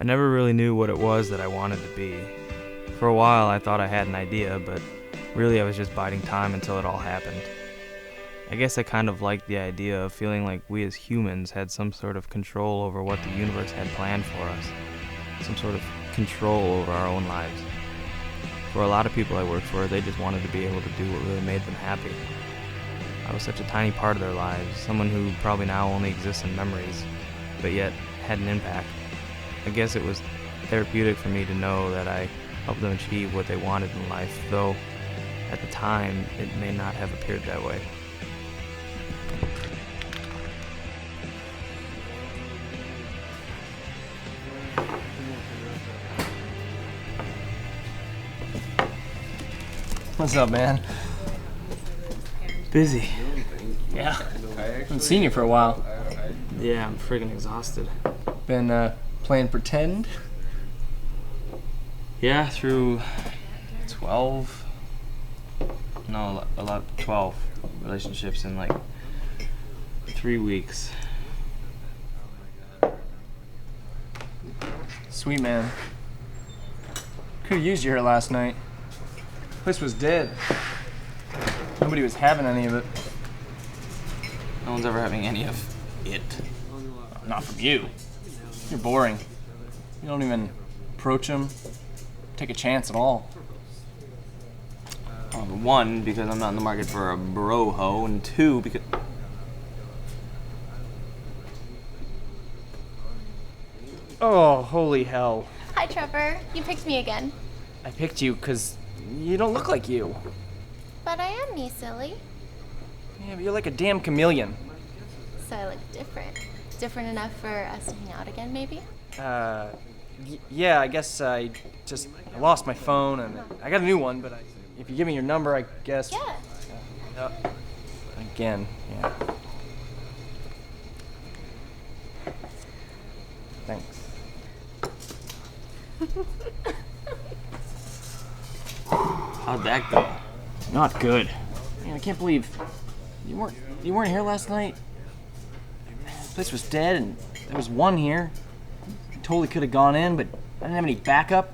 I never really knew what it was that I wanted to be. For a while I thought I had an idea, but really I was just biding time until it all happened. I guess I kind of liked the idea of feeling like we as humans had some sort of control over what the universe had planned for us. Some sort of control over our own lives. For a lot of people I worked for, they just wanted to be able to do what really made them happy. I was such a tiny part of their lives, someone who probably now only exists in memories, but yet had an impact. I guess it was therapeutic for me to know that I helped them achieve what they wanted in life, though at the time it may not have appeared that way. What's up, man? Busy. Yeah. Haven't seen you for a while. Yeah, I'm friggin' exhausted. Been playing pretend? Yeah, through 12 relationships in like 3 weeks. Sweet, man. Could've used you here last night. Place was dead. Nobody was having any of it. No one's ever having any of it. Not from you. You're boring. You don't even approach them, take a chance at all. One, because I'm not in the market for a bro hoe, and two, because... Oh, holy hell. Hi, Trevor. You picked me again. I picked you because you don't look like you. But I am me, silly. Yeah, but you're like a damn chameleon. So I look different. Different enough for us to hang out again, maybe? Yeah, I guess I lost my phone and I got a new one, but if you give me your number, I guess. Yeah. Again, yeah. Thanks. How'd that go? Not good. Man, I can't believe you weren't here last night. The place was dead and there was one here. I totally could have gone in, but I didn't have any backup.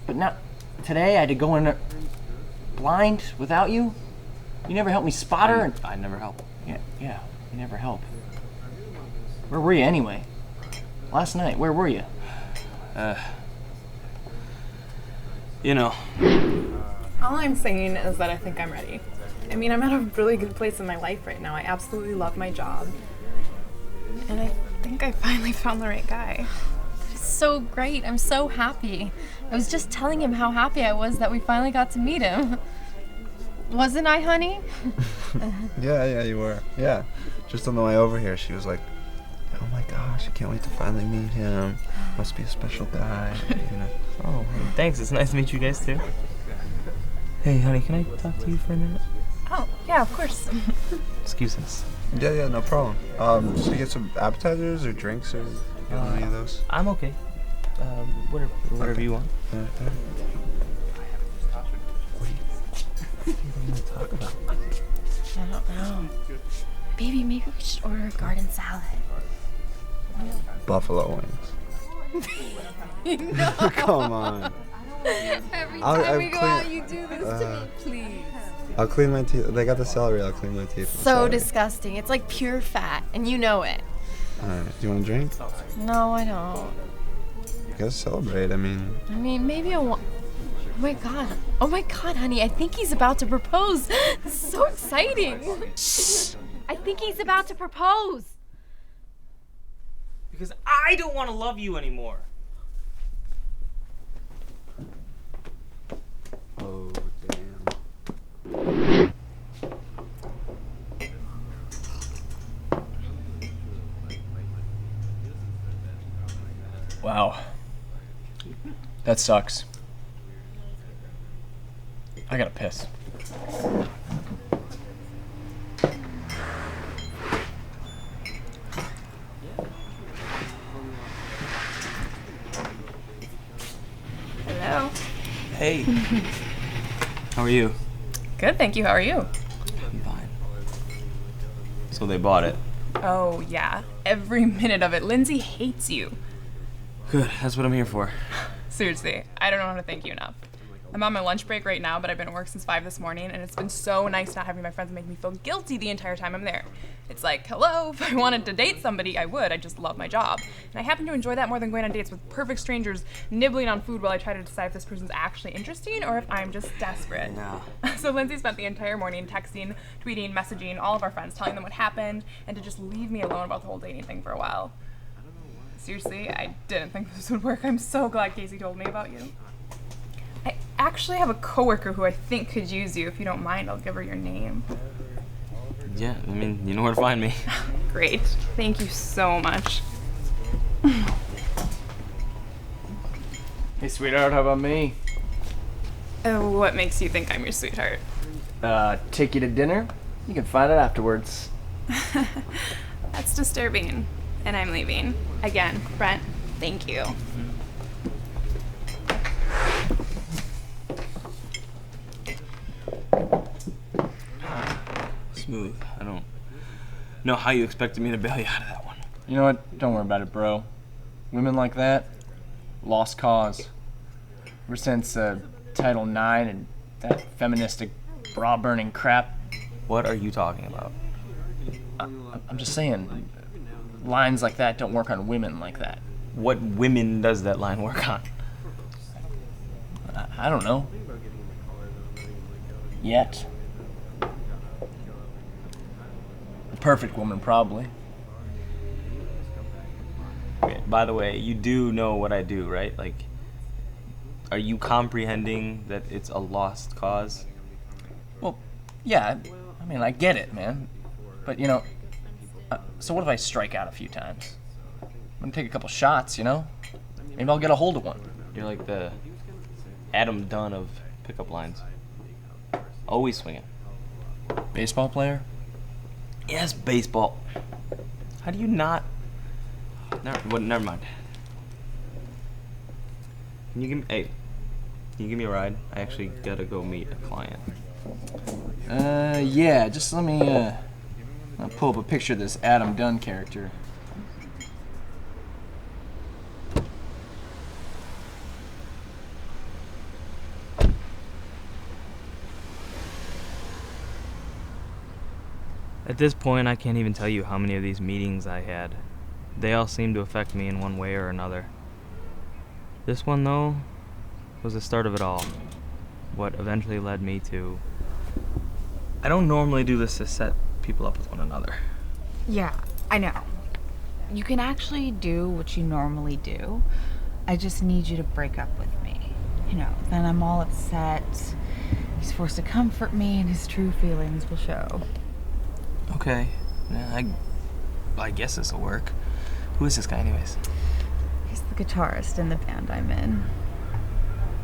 But now today I had to go in blind without you. You never helped me spot her. I never help. Yeah, you never help. Where were you anyway? Last night, where were you? You know. All I'm saying is that I think I'm ready. I mean, I'm at a really good place in my life right now. I absolutely love my job. And I think I finally found the right guy. It's so great. I'm so happy. I was just telling him how happy I was that we finally got to meet him. Wasn't I, honey? Yeah, you were. Yeah. Just on the way over here, she was like, oh my gosh, I can't wait to finally meet him. Must be a special guy, you know. Oh, thanks. It's nice to meet you guys too. Hey, honey, can I talk to you for a minute? Oh, yeah, of course. Excuse us. Yeah, no problem. Should we get some appetizers or drinks or any of those? I'm okay. Whatever Okay. you want. All right. What do you want to talk about? I don't know. Baby, maybe we should order a garden salad. Buffalo wings. No. Come on. Every I'll- time I'll we go clean- out, you do this to me, please. I'll clean my teeth. They got the celery. I'll clean my teeth. with So celery. disgusting. It's like pure fat, and you know it. All right. Do you want a drink? No, I don't. You gotta celebrate. I mean, Maybe I want. Oh my god. Oh my god, honey. I think he's about to propose. This is so exciting. Shh. I think he's about to propose. Because I don't want to love you anymore. oh damn. Wow. That sucks. I gotta piss. Hello. Hey. How are you? Good, thank you. How are you? I'm fine. So they bought it. Oh, yeah. Every minute of it. Lindsay hates you. Good, that's what I'm here for. Seriously, I don't know how to thank you enough. I'm on my lunch break right now, but I've been at work since 5 this morning, and it's been so nice not having my friends make me feel guilty the entire time I'm there. It's like, hello, if I wanted to date somebody, I would. I just love my job. And I happen to enjoy that more than going on dates with perfect strangers nibbling on food while I try to decide if this person's actually interesting or if I'm just desperate. No. So Lindsay spent the entire morning texting, tweeting, messaging all of our friends, telling them what happened, and to just leave me alone about the whole dating thing for a while. Seriously, I didn't think this would work. I'm so glad Casey told me about you. I actually have a coworker who I think could use you. If you don't mind, I'll give her your name. Yeah, I mean, you know where to find me. Great. Thank you so much. Hey, sweetheart, how about me? What makes you think I'm your sweetheart? Take you to dinner? You can find out afterwards. That's disturbing. And I'm leaving. Again, Brent, thank you. Smooth. I don't know how you expected me to bail you out of that one. You know what? Don't worry about it, bro. Women like that, lost cause. Ever since Title IX and that feministic bra-burning crap. What are you talking about? I'm just saying, lines like that don't work on women like that. What women does that line work on? I don't know. Yet. The perfect woman, probably. Okay, by the way, you do know what I do, right? Like, are you comprehending that it's a lost cause? Well, yeah, I mean, I get it, man. But, you know, so what if I strike out a few times? I'm gonna take a couple shots, you know? Maybe I'll get a hold of one. You're like the Adam Dunn of pickup lines. Always swinging. Baseball player? Yes, baseball. How do you not? Never mind. Can you give me? Hey, can you give me a ride? I actually gotta go meet a client. Yeah. Just let me I'll pull up a picture of this Adam Dunn character. At this point, I can't even tell you how many of these meetings I had. They all seemed to affect me in one way or another. This one, though, was the start of it all. What eventually led me to... I don't normally do this to set people up with one another. Yeah, I know. You can actually do what you normally do. I just need you to break up with me. You know, then I'm all upset. He's forced to comfort me and his true feelings will show. Okay. Yeah, I guess this will work. Who is this guy anyways? He's the guitarist in the band I'm in.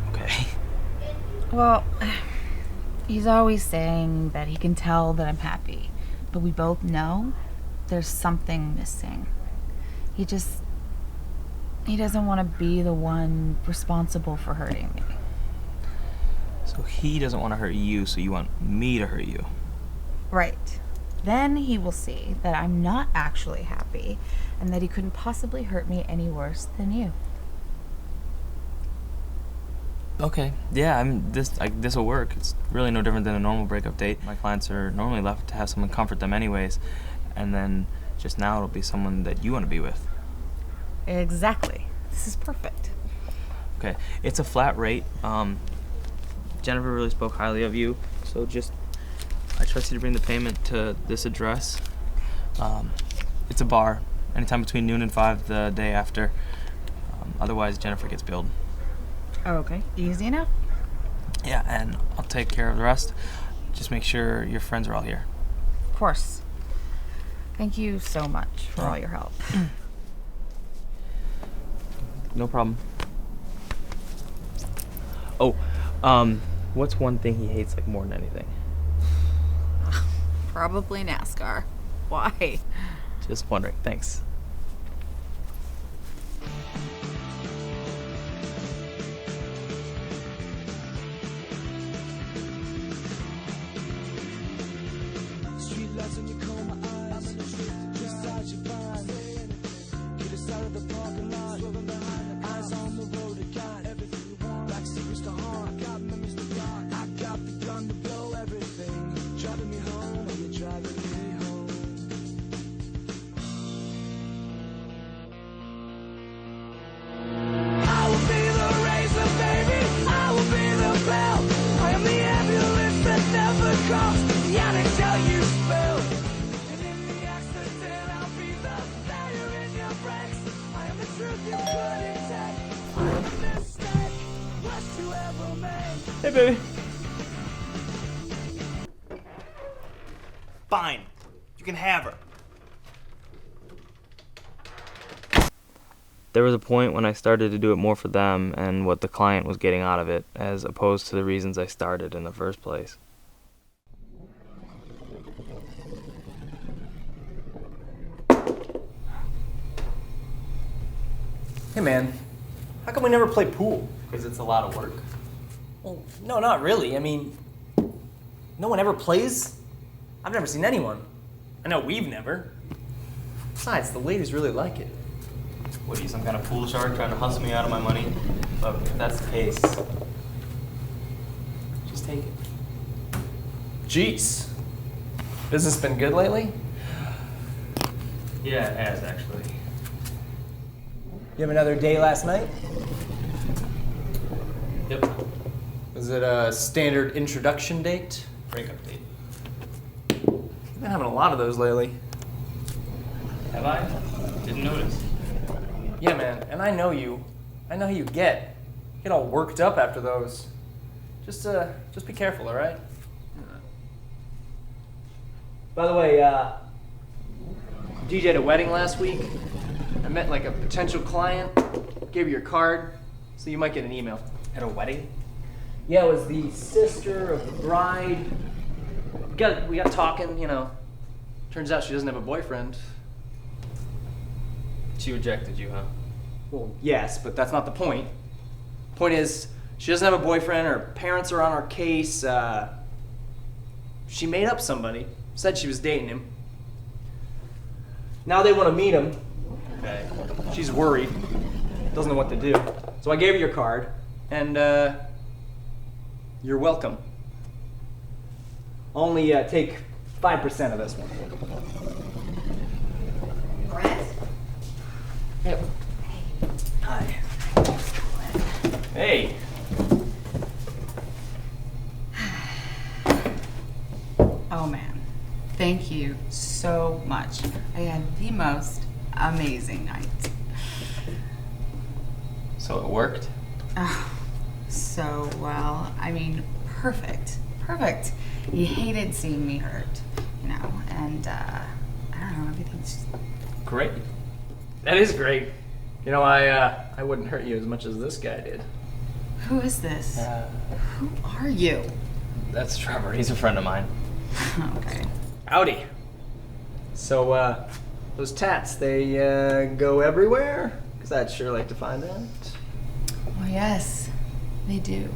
Okay. Well, he's always saying that he can tell that I'm happy, but we both know there's something missing. He doesn't want to be the one responsible for hurting me. So he doesn't want to hurt you, so you want me to hurt you. Right. Then he will see that I'm not actually happy and that he couldn't possibly hurt me any worse than you. Okay. Yeah, this will work. It's really no different than a normal breakup date. My clients are normally left to have someone comfort them anyways, and then just now it'll be someone that you want to be with. Exactly. This is perfect. Okay. It's a flat rate. Jennifer really spoke highly of you, so I trust you to bring the payment to this address. It's a bar, anytime between noon and 5 the day after. Otherwise, Jennifer gets billed. Oh, okay. Easy enough? Yeah, and I'll take care of the rest. Just make sure your friends are all here. Of course. Thank you so much for all your help. No problem. Oh, what's one thing he hates like more than anything? Probably NASCAR. Why? Just wondering. Thanks. Hey, baby. Fine. You can have her. There was a point when I started to do it more for them and what the client was getting out of it, as opposed to the reasons I started in the first place. Hey, man. How come we never play pool? Because it's a lot of work. Well, no, not really. I mean, no one ever plays? I've never seen anyone. I know we've never. Besides, the ladies really like it. What are you, some kind of pool shark trying to hustle me out of my money? Look, if that's the case, just take it. Jeez. Business been good lately? Yeah, it has, actually. You have another date last night? Yep. Was it a standard introduction date? Breakup date. You've been having a lot of those lately. Have I? Didn't notice. Yeah, man, and I know you. I know how you get. Get all worked up after those. Just be careful, all right? By the way, DJ'd at a wedding last week. I met like a potential client. Gave her your card, so you might get an email. At a wedding? Yeah, it was the sister of the bride. We got talking, you know. Turns out she doesn't have a boyfriend. She rejected you, huh? Well, yes, but that's not the point. Point is, she doesn't have a boyfriend, her parents are on her case, she made up somebody, said she was dating him. Now they want to meet him. Okay. She's worried, doesn't know what to do. So I gave her your card, and you're welcome. Only take 5% of this one. Brent? Yep. Hi. Hey. Oh man, thank you so much. I had the most amazing night. So it worked? Oh, so well. I mean, perfect. Perfect. He hated seeing me hurt, you know, and I don't know, everything's just... Great. That is great. You know, I wouldn't hurt you as much as this guy did. Who is this? Who are you? That's Trevor. He's a friend of mine. Okay. Howdy. So, those tats, they go everywhere? Because I'd sure like to find out. Well, yes, they do.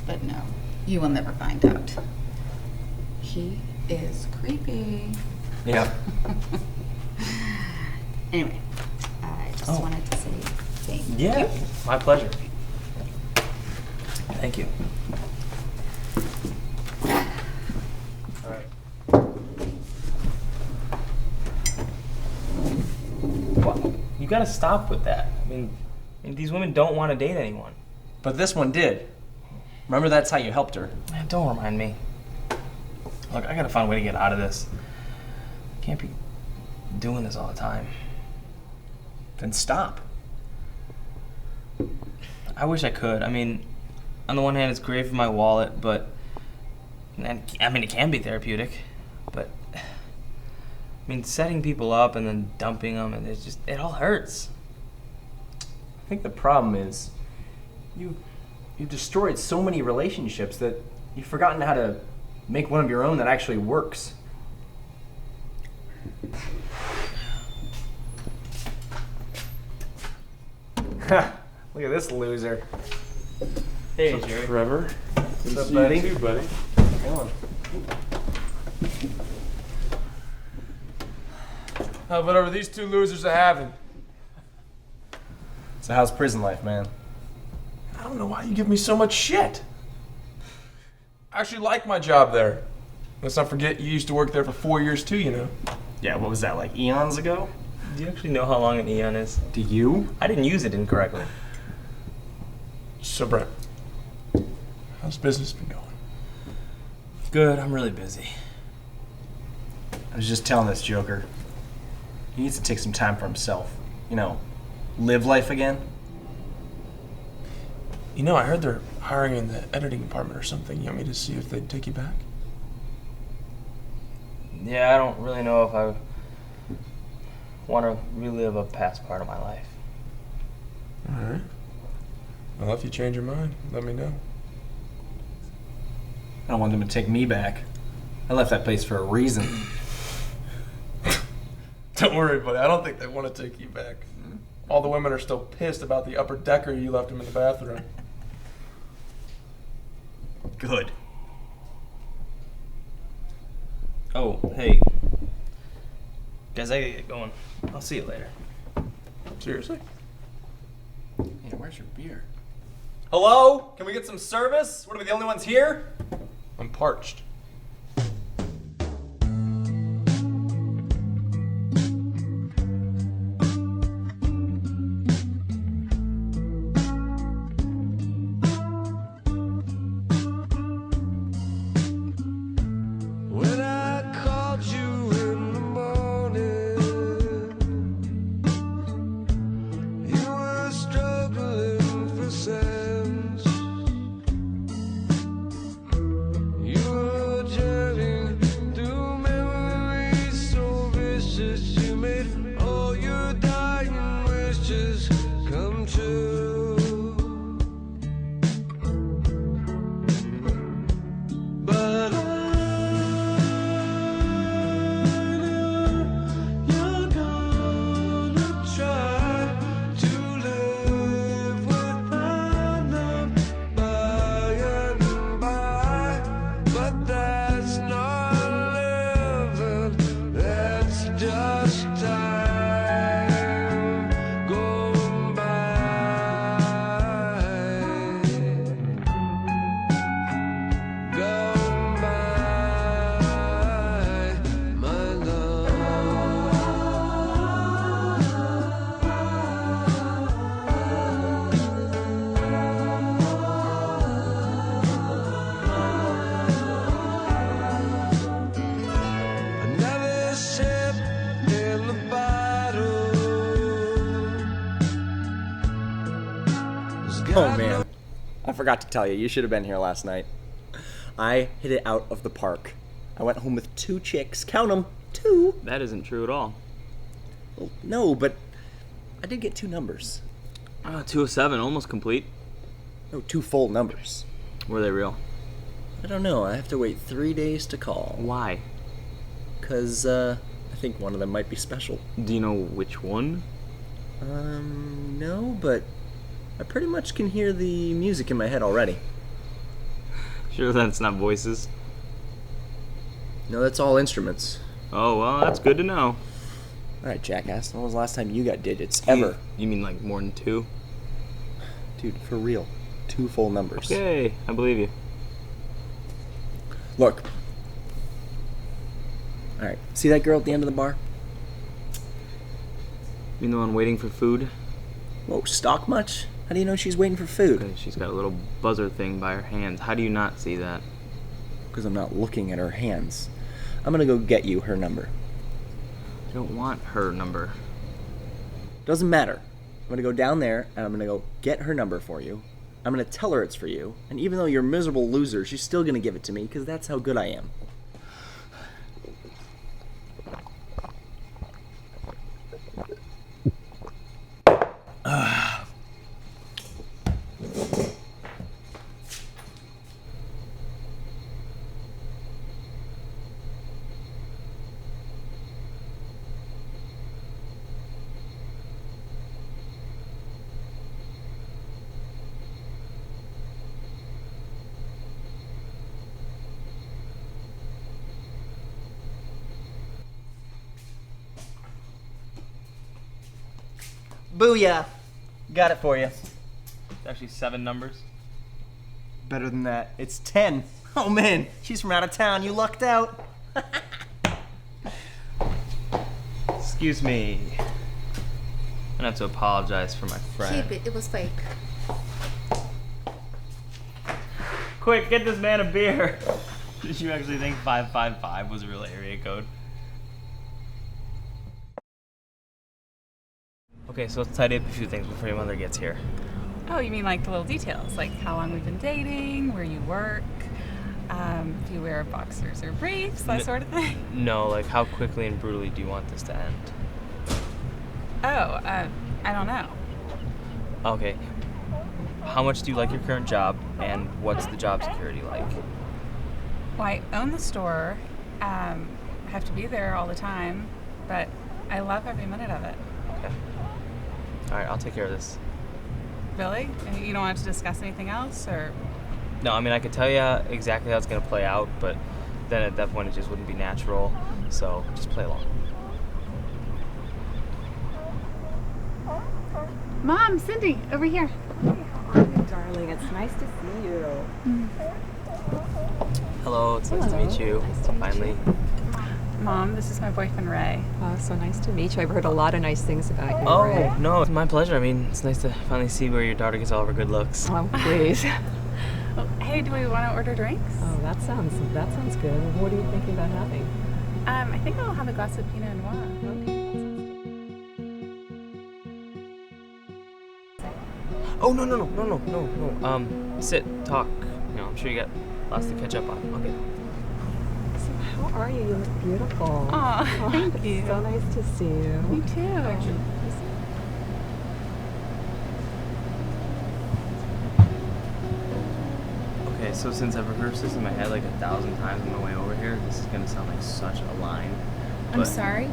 But no, you will never find out. He is creepy. Yeah. Anyway, I just wanted to say thank you. Yeah, my pleasure. Thank you. All right. What? You gotta stop with that. I mean, these women don't want to date anyone. But this one did. Remember, that's how you helped her. Man, don't remind me. Look, I gotta find a way to get out of this. Can't be doing this all the time. Then stop. I wish I could. I mean, on the one hand, it's great for my wallet, but... And, I mean, it can be therapeutic, but... I mean, setting people up and then dumping them, and it's just... It all hurts. I think the problem is you've destroyed so many relationships that you've forgotten how to make one of your own that actually works. Look at this loser. Hey, Jerry. Trevor. What's up, buddy? You too, buddy. Come on. Whatever these two losers are having. So how's prison life, man? I don't know why you give me so much shit. I actually like my job there. Let's not forget you used to work there for 4 years too, you know. Yeah, what was that, like eons ago? Do you actually know how long an eon is? Do you? I didn't use it incorrectly. So Brent, how's business been going? Good, I'm really busy. I was just telling this joker. He needs to take some time for himself. You know, live life again. You know, I heard they're hiring in the editing department or something. You want me to see if they'd take you back? Yeah, I don't really know if I want to relive a past part of my life. Alright. Well, if you change your mind, let me know. I don't want them to take me back. I left that place for a reason. Don't worry, buddy. I don't think they want to take you back. All the women are still pissed about the upper decker you left them in the bathroom. Good. Oh, hey. Guys, I gotta get going. I'll see you later. Seriously? Yeah, where's your beer? Hello? Can we get some service? What, are we the only ones here? I'm parched. When I called you in the morning, you were struggling for sense. You were journeying through memories so vicious. You made all your dying wishes come true. But you're gonna try to live without them by and by, but that's not living, that's just time going by, going by, my love. Another sip in the bottle. Oh man, I forgot to tell you, you should have been here last night. I hit it out of the park. I went home with 2 chicks, count them, 2. That isn't true at all. Well, no, but I did get 2 numbers. 207, almost complete. No, 2 full numbers. Were they real? I don't know, I have to wait 3 days to call. Why? Because, I think one of them might be special. Do you know which one? No, but I pretty much can hear the music in my head already. Sure that's not voices? No, that's all instruments. Oh, well, that's good to know. Alright, jackass, when was the last time you got digits? Ever? You mean like more than 2? Dude, for real. 2 full numbers. Okay, I believe you. Look. Alright, see that girl at the end of the bar? You mean the one waiting for food? Whoa, stalk much? How do you know she's waiting for food? Okay, she's got a little buzzer thing by her hands. How do you not see that? Because I'm not looking at her hands. I'm gonna go get you her number. I don't want her number. Doesn't matter. I'm gonna go down there and I'm gonna go get her number for you. I'm gonna tell her it's for you. And even though you're a miserable loser, she's still gonna give it to me because that's how good I am. Booyah! Got it for you. It's actually 7 numbers. Better than that. It's 10. Oh man, she's from out of town. You lucked out. Excuse me. I'm gonna have to apologize for my friend. Keep it. It was fake. Quick, get this man a beer. Did you actually think 555 was a real area code? Okay, so let's tidy up a few things before your mother gets here. Oh, you mean like the little details, like how long we've been dating, where you work, if you wear boxers or briefs, that sort of thing? No, like how quickly and brutally do you want this to end? Oh, I don't know. Okay. How much do you like your current job, and what's the job security like? Well, I own the store, have to be there all the time, but I love every minute of it. Okay. All right, I'll take care of this. Really? And you don't want to discuss anything else, or? No, I mean, I could tell you exactly how it's going to play out, but then at that point it just wouldn't be natural, so just play along. Mom, Cindy, over here. Darling, it's nice to see you. Hello, it's nice to meet you. Nice to meet Finally. Mom, this is my boyfriend, Ray. Oh, so nice to meet you. I've heard a lot of nice things about you. Oh, Ray. no, it's my pleasure. I mean, it's nice to finally see where your daughter gets all of her good looks. Oh, please. Oh, hey, do we want to order drinks? Oh, that sounds good. What are you thinking about having? I think I'll have a glass of Pinot Noir. Oh, no. Sit, talk. You know, I'm sure you got lots to catch up on. Okay. So how are you? You look beautiful. Aw, thank you. So nice to see you. You too. Okay, so since I've rehearsed this in my head like 1,000 times on my way over here, this is gonna sound like such a line. I'm but sorry.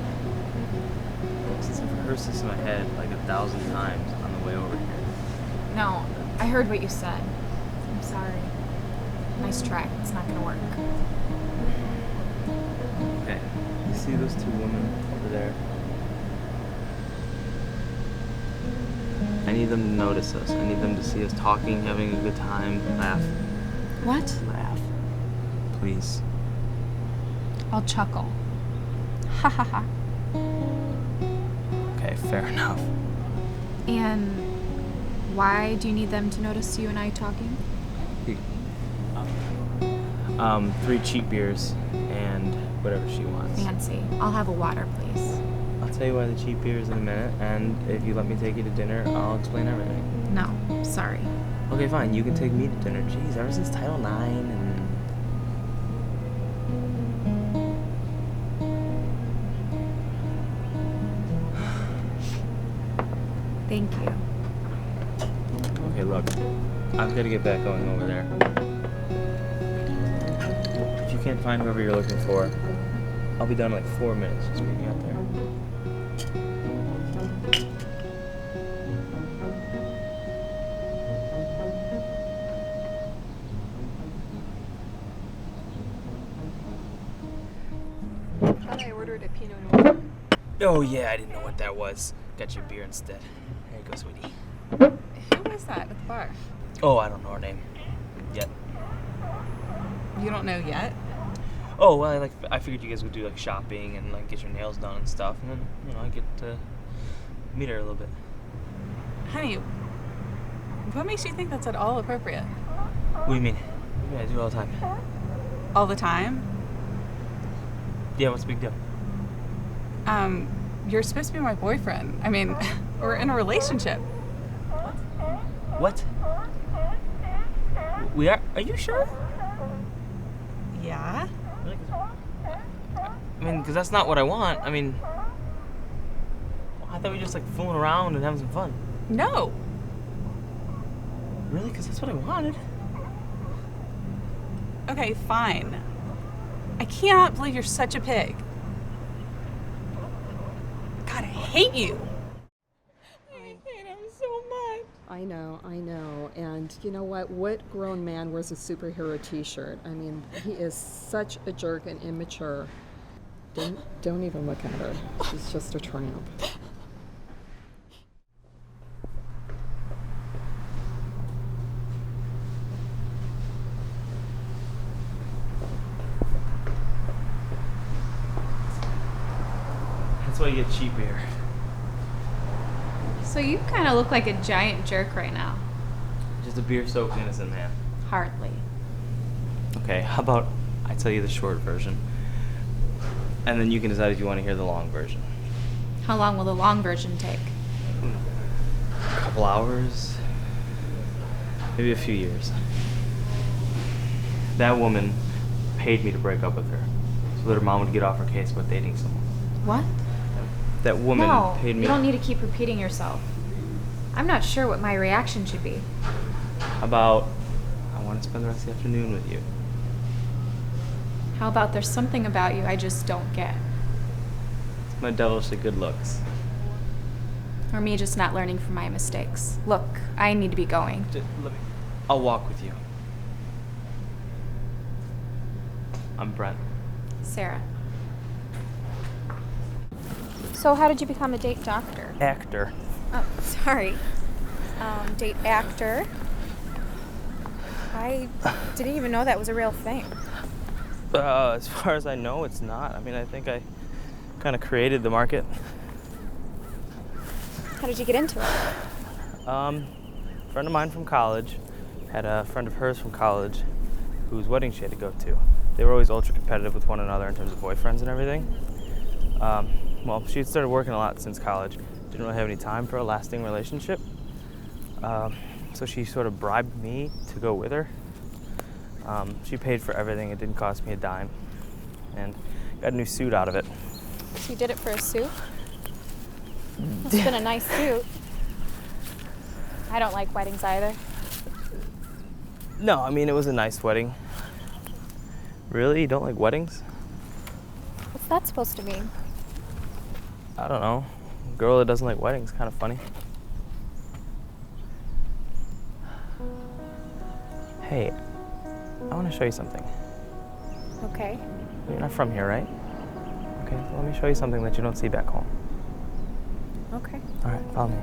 Since I've rehearsed this in my head like 1,000 times on the way over here. No, I heard what you said. I'm sorry. Nice try. It's not gonna work. Okay, you see those two women over there? I need them to notice us. I need them to see us talking, having a good time, laugh. What? Laugh. Please. I'll chuckle. Ha ha ha. Okay, fair enough. And why do you need them to notice you and I talking? 3 cheap beers and whatever she wants. Fancy. I'll have a water, please. I'll tell you why the cheap beer is in a minute, and if you let me take you to dinner, I'll explain everything. No, sorry. Okay, fine. You can take me to dinner. Jeez, ever since Title IX and... Thank you. Okay, look. I've got to get back going over there. If you can't find whoever you're looking for, I'll be done in like 4 minutes. Just meet me out there. Thought I ordered a Pinot Noir. Oh, yeah, I didn't know what that was. Got your beer instead. There you go, sweetie. Who was that at the bar? Oh, I don't know her name. Yet. You don't know yet? Oh, well, I figured you guys would do like shopping and like get your nails done and stuff, and then I get to meet her a little bit. Honey, what makes you think that's at all appropriate? What do you mean? Yeah, I do all the time. All the time? Yeah, what's the big deal? You're supposed to be my boyfriend. I mean, we're in a relationship. What? We are? Are you sure? Yeah? I mean, because that's not what I want. I mean, I thought we were just like fooling around and having some fun. No. Really? Because that's what I wanted. Okay, fine. I cannot believe you're such a pig. God, I hate you. I hate him so much. I know. And you know what? What grown man wears a superhero t-shirt? I mean, he is such a jerk and immature. Don't even look at her. She's just a tramp. That's why you get cheap beer. So you kind of look like a giant jerk right now. Just a beer-soaked innocent man. Hardly. Okay, how about I tell you the short version, and then you can decide if you want to hear the long version. How long will the long version take? A couple hours, Maybe a few years. That woman paid me to break up with her so that her mom would get off her case about dating someone. What? That woman No, paid me. you don't need to keep repeating yourself. I'm not sure what my reaction should be. About, I want to spend the rest of the afternoon with you. How about there's something about you I just don't get? It's my devilishly good looks. Or me just not learning from my mistakes. Look, I need to be going. I'll walk with you. I'm Brent. Sarah. So how did you become a date doctor? Actor. Oh, sorry. Date actor. I didn't even know that was a real thing. As far as I know, it's not. I mean, I think I kind of created the market. How did you get into it? A friend of mine from college had a friend of hers from college whose wedding she had to go to. They were always ultra competitive with one another in terms of boyfriends and everything. Well, she had started working a lot since college. Didn't really have any time for a lasting relationship. So she sort of bribed me to go with her. She paid for everything. It didn't cost me a dime. And got a new suit out of it. So you did it for a suit? Must have been a nice suit. I don't like weddings either. No, I mean, it was a nice wedding. Really? You don't like weddings? What's that supposed to mean? I don't know. A girl that doesn't like weddings, kind of funny. Hey, I want to show you something. Okay. You're not from here, right? Okay, so let me show you something that you don't see back home. Okay. All right, follow me.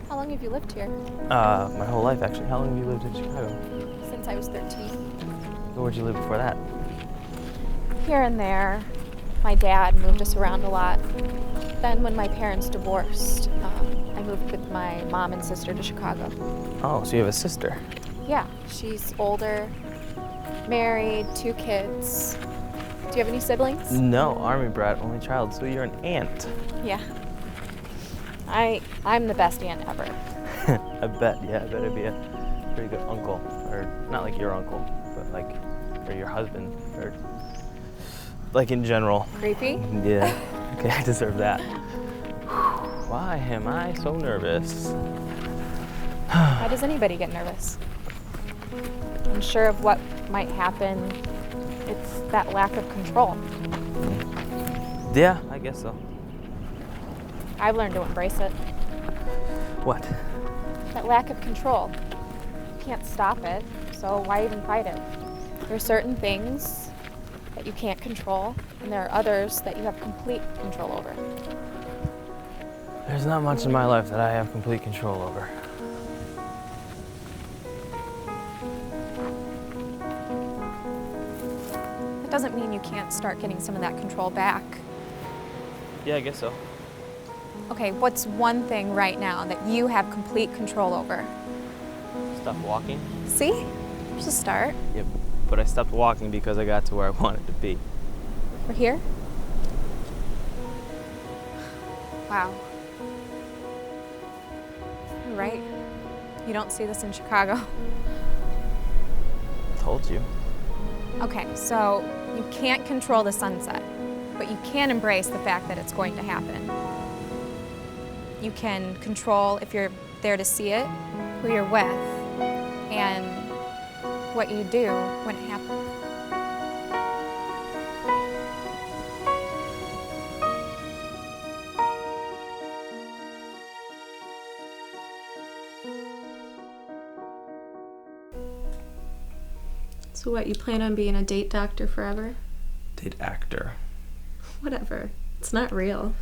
How long have you lived here? My whole life, actually. How long have you lived in Chicago? Since I was 13. Where'd you live before that? Here and there. My dad moved us around a lot. Then when my parents divorced, I moved with my mom and sister to Chicago. Oh, so you have a sister. Yeah, she's older, married, 2 kids. Do you have any siblings? No, Army brat, only child, so you're an aunt. Yeah. I'm the best aunt ever. I bet, yeah, I bet it'd be a pretty good uncle. Or, not like your uncle, but like, or your husband, or like in general. Creepy? Yeah, okay, I deserve that. Why am I so nervous? Why does anybody get nervous? Unsure of what might happen. It's that lack of control. Yeah, I guess so. I've learned to embrace it. What? That lack of control. You can't stop it, so why even fight it? There are certain things that you can't control, and there are others that you have complete control over. There's not much in my life that I have complete control over. That doesn't mean you can't start getting some of that control back. Yeah, I guess so. Okay, what's one thing right now that you have complete control over? Stop walking? See? There's a start. Yep, but I stopped walking because I got to where I wanted to be. We're here? Wow. You're right. You don't see this in Chicago. Told you. Okay, so you can't control the sunset, but you can embrace the fact that it's going to happen. You can control if you're there to see it, who you're with, and what you do when it happens. So what, you plan on being a date doctor forever? Date actor. Whatever. It's not real.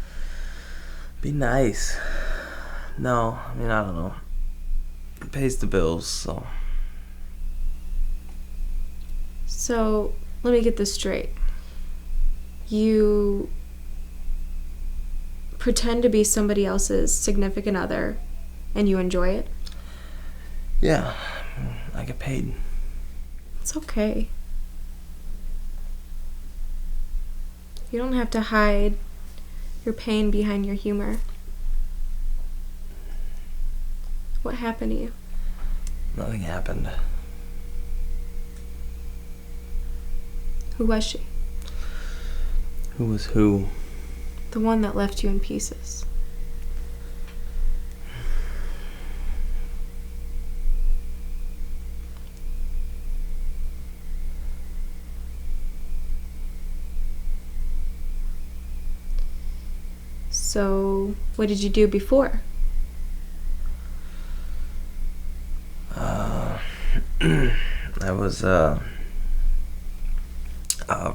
Be nice. No, I mean, I don't know. It pays the bills, so. So, let me get this straight. You pretend to be somebody else's significant other, and you enjoy it? Yeah, I get paid. It's okay. You don't have to hide your pain behind your humor. What happened to you? Nothing happened. Who was she? Who was who? The one that left you in pieces. So, what did you do before? I was a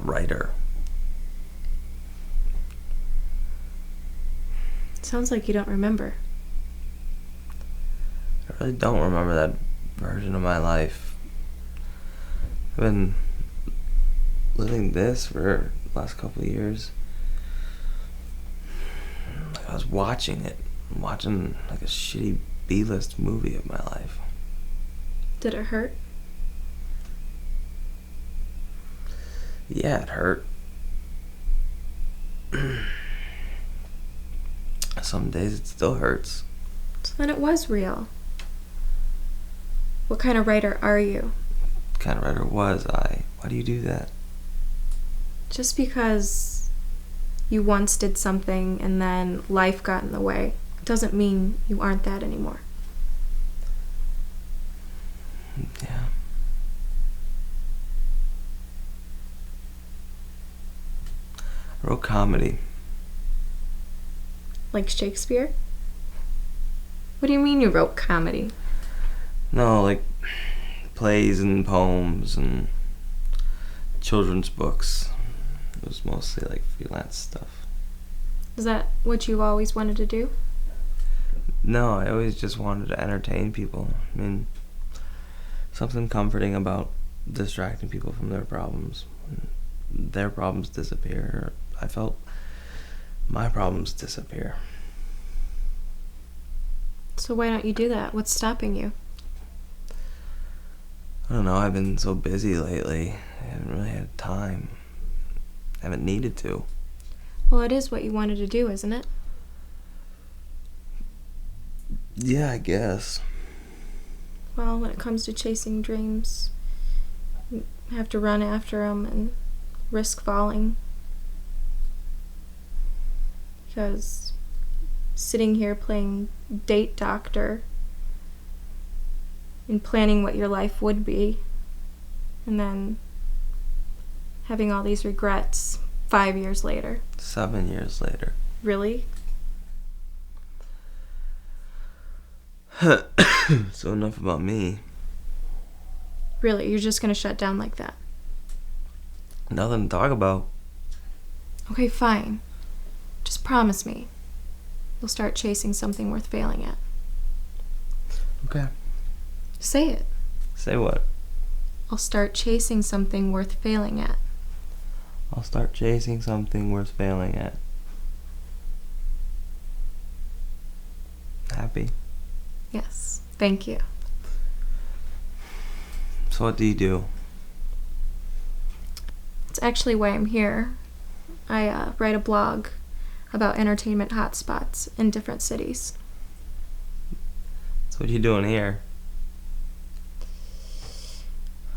writer. Sounds like you don't remember. I really don't remember that version of my life. I've been living this for the last couple of years. I was watching it. Watching like a shitty B-list movie of my life. Did it hurt? Yeah, it hurt. Some days it still hurts. So then it was real. What kind of writer are you? What kind of writer was I? Why do you do that? Just because you once did something and then life got in the way doesn't mean you aren't that anymore. Yeah. I wrote comedy. Like Shakespeare? What do you mean you wrote comedy? No, like plays and poems and children's books. It was mostly like freelance stuff. Is that what you always wanted to do? No, I always just wanted to entertain people. I mean, something comforting about distracting people from their problems. When their problems disappear, I felt my problems disappear. So why don't you do that? What's stopping you? I don't know, I've been so busy lately. I haven't really had time. I haven't needed to. Well, it is what you wanted to do, isn't it? Yeah, I guess. Well, when it comes to chasing dreams, you have to run after them and risk falling. Because sitting here playing date doctor and planning what your life would be, and then having all these regrets 5 years later. 7 years later. Really? So enough about me. Really, you're just gonna shut down like that? Nothing to talk about. Okay, fine. Just promise me you'll start chasing something worth failing at. Okay. Say it. Say what? I'll start chasing something worth failing at. I'll start chasing something worth failing at. Happy? Yes, thank you. So what do you do? It's actually why I'm here. I write a blog about entertainment hotspots in different cities. So what are you doing here?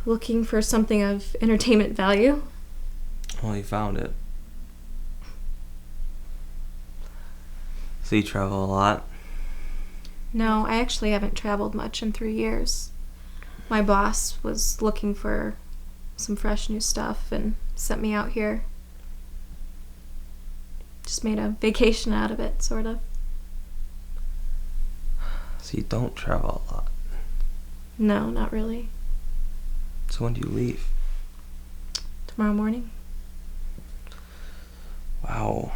Looking for something of entertainment value. Well, you found it. So you travel a lot? No, I actually haven't traveled much in 3 years. My boss was looking for some fresh new stuff and sent me out here. Just made a vacation out of it, sort of. So you don't travel a lot? No, not really. So when do you leave? Tomorrow morning. Wow.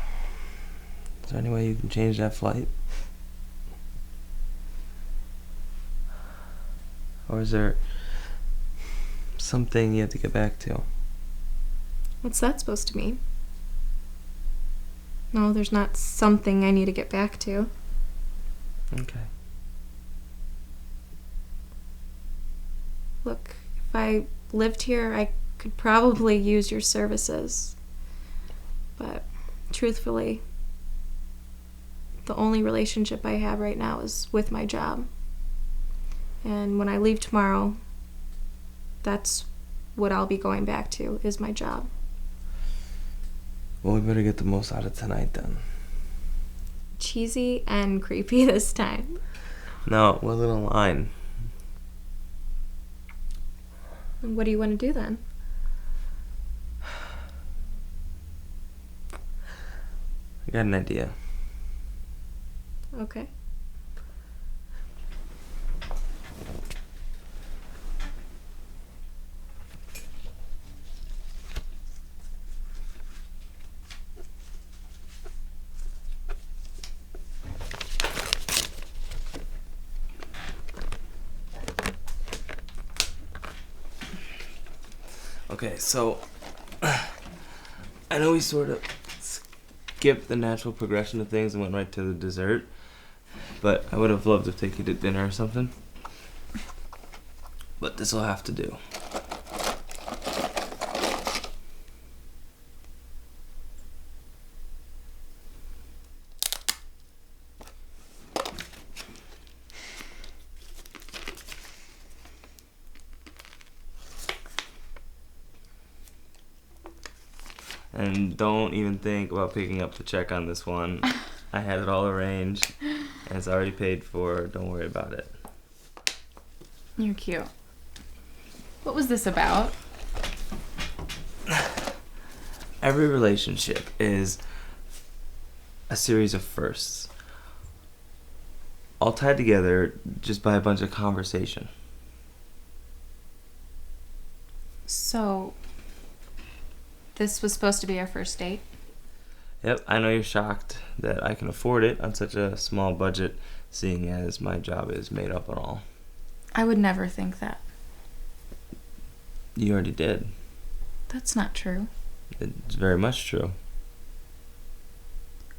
Is there any way you can change that flight? Or is there something you have to get back to? What's that supposed to mean? No, there's not something I need to get back to. Okay. Look, if I lived here, I could probably use your services. But truthfully, the only relationship I have right now is with my job. And when I leave tomorrow, that's what I'll be going back to, is my job. Well, we better get the most out of tonight then. Cheesy and creepy this time. No, it wasn't a line. And what do you want to do then? I got an idea. Okay. Okay, so I know we sort of skipped the natural progression of things and went right to the dessert, but I would have loved to take you to dinner or something. But this will have to do. And don't even think about picking up the check on this one. I had it all arranged, and it's already paid for. Don't worry about it. You're cute. What was this about? Every relationship is a series of firsts, all tied together just by a bunch of conversation. So, this was supposed to be our first date? Yep, I know you're shocked that I can afford it on such a small budget, seeing as my job is made up and all. I would never think that. You already did. That's not true. It's very much true.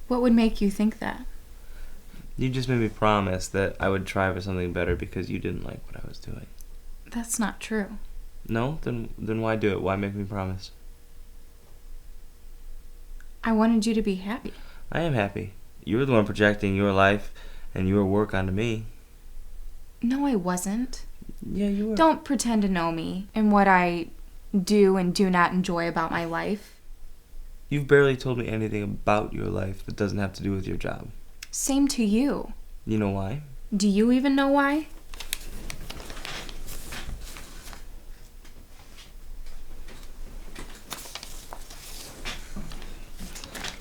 What would make you think that? You just made me promise that I would try for something better because you didn't like what I was doing. That's not true. No? Then why do it? Why make me promise? I wanted you to be happy. I am happy. You were the one projecting your life and your work onto me. No, I wasn't. Yeah, you were. Don't pretend to know me and what I do and do not enjoy about my life. You've barely told me anything about your life that doesn't have to do with your job. Same to you. You know why? Do you even know why?